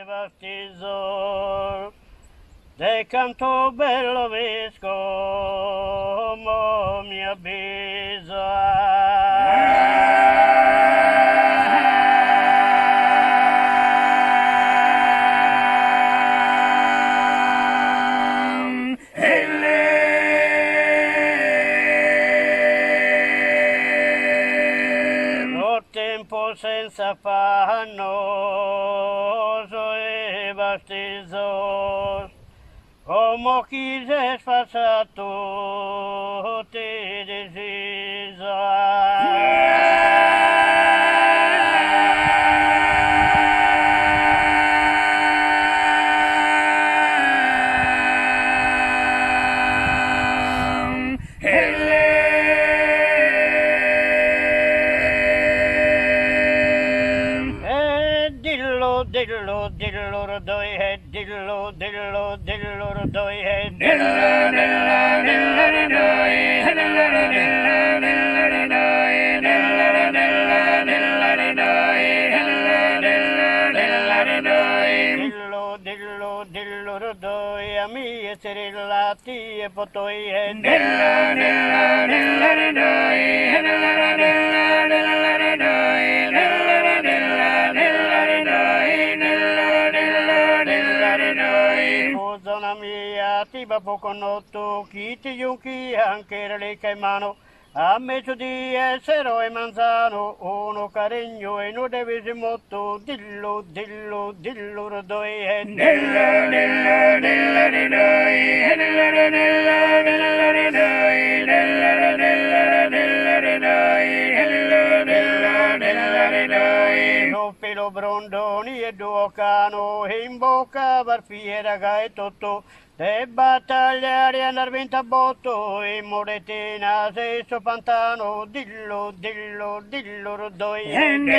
bastizo del canto bello vescovo mi tempo senza affannoso e bastizo come chi si è sfassato ti dillo, dillo, rodoi, dillo, dillo, dillo, rodoi, dillo, dillo, dillo, rodoi, dillo, dillo, dillo, rodoi, a mi essere lati e potoi, dillo, dillo, dillo, rodoi, zona mia ti va poco noto chi ti giunchi anche le che mano a mezzo di essere e manzano uno caregno e non deve se molto dillo dillo dillo rodoi dillo dillo dillo rodoi dillo dillo dillo rodoi dillo dillo dillo rodoi dillo dillo dillo rodoi no pelo brondoni e due cano e in bocca barfiera e tutto e battagliare andar vinta a botto e moretina stesso pantano dillo dillo dillo rodoi dillo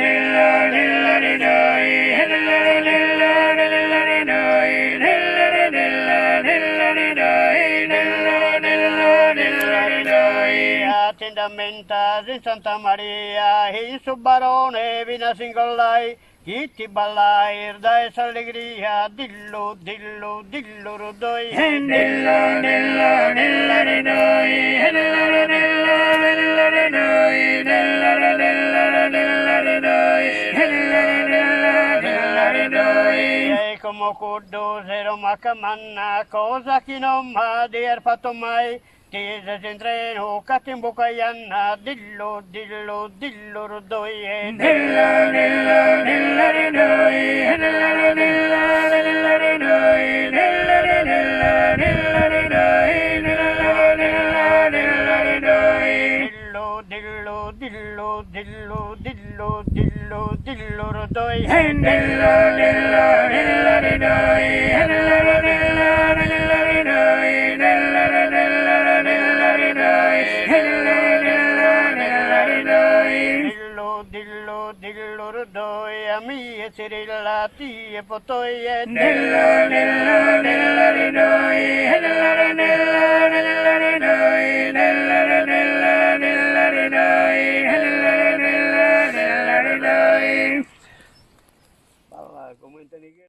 dillo dillo rodoi dillo dillo dillo rodoi dillo dillo dillo rodoi dillo dillo dillo rodoi attendamenta in Santa Maria in su barone vina singolai chi ti ballai dai allegria dillo dillo dillo rodoi dillo dillo dillo rodoi dillo dillo dillo rodoi dillo dillo dillo rodoi dillo dillo dillo rodoi e come cuddo zero macamanna cosa chi non m'ha dir fatto mai ti se in treno in bocca ianna dillo dillo dillo rodoi dillo dillo dillo rodoi dillo dillo dillo rodoi dillo dillo dillo rodoi dillo dillo dillo rodoi dillo dillo dillo dillo dillo dillo rodoi dillo dillo dillo rodoi dillo dillo dillo rodoi dillo dillo dillo rodoi a mi essere lati e potoi dillo dillo dillo rodoi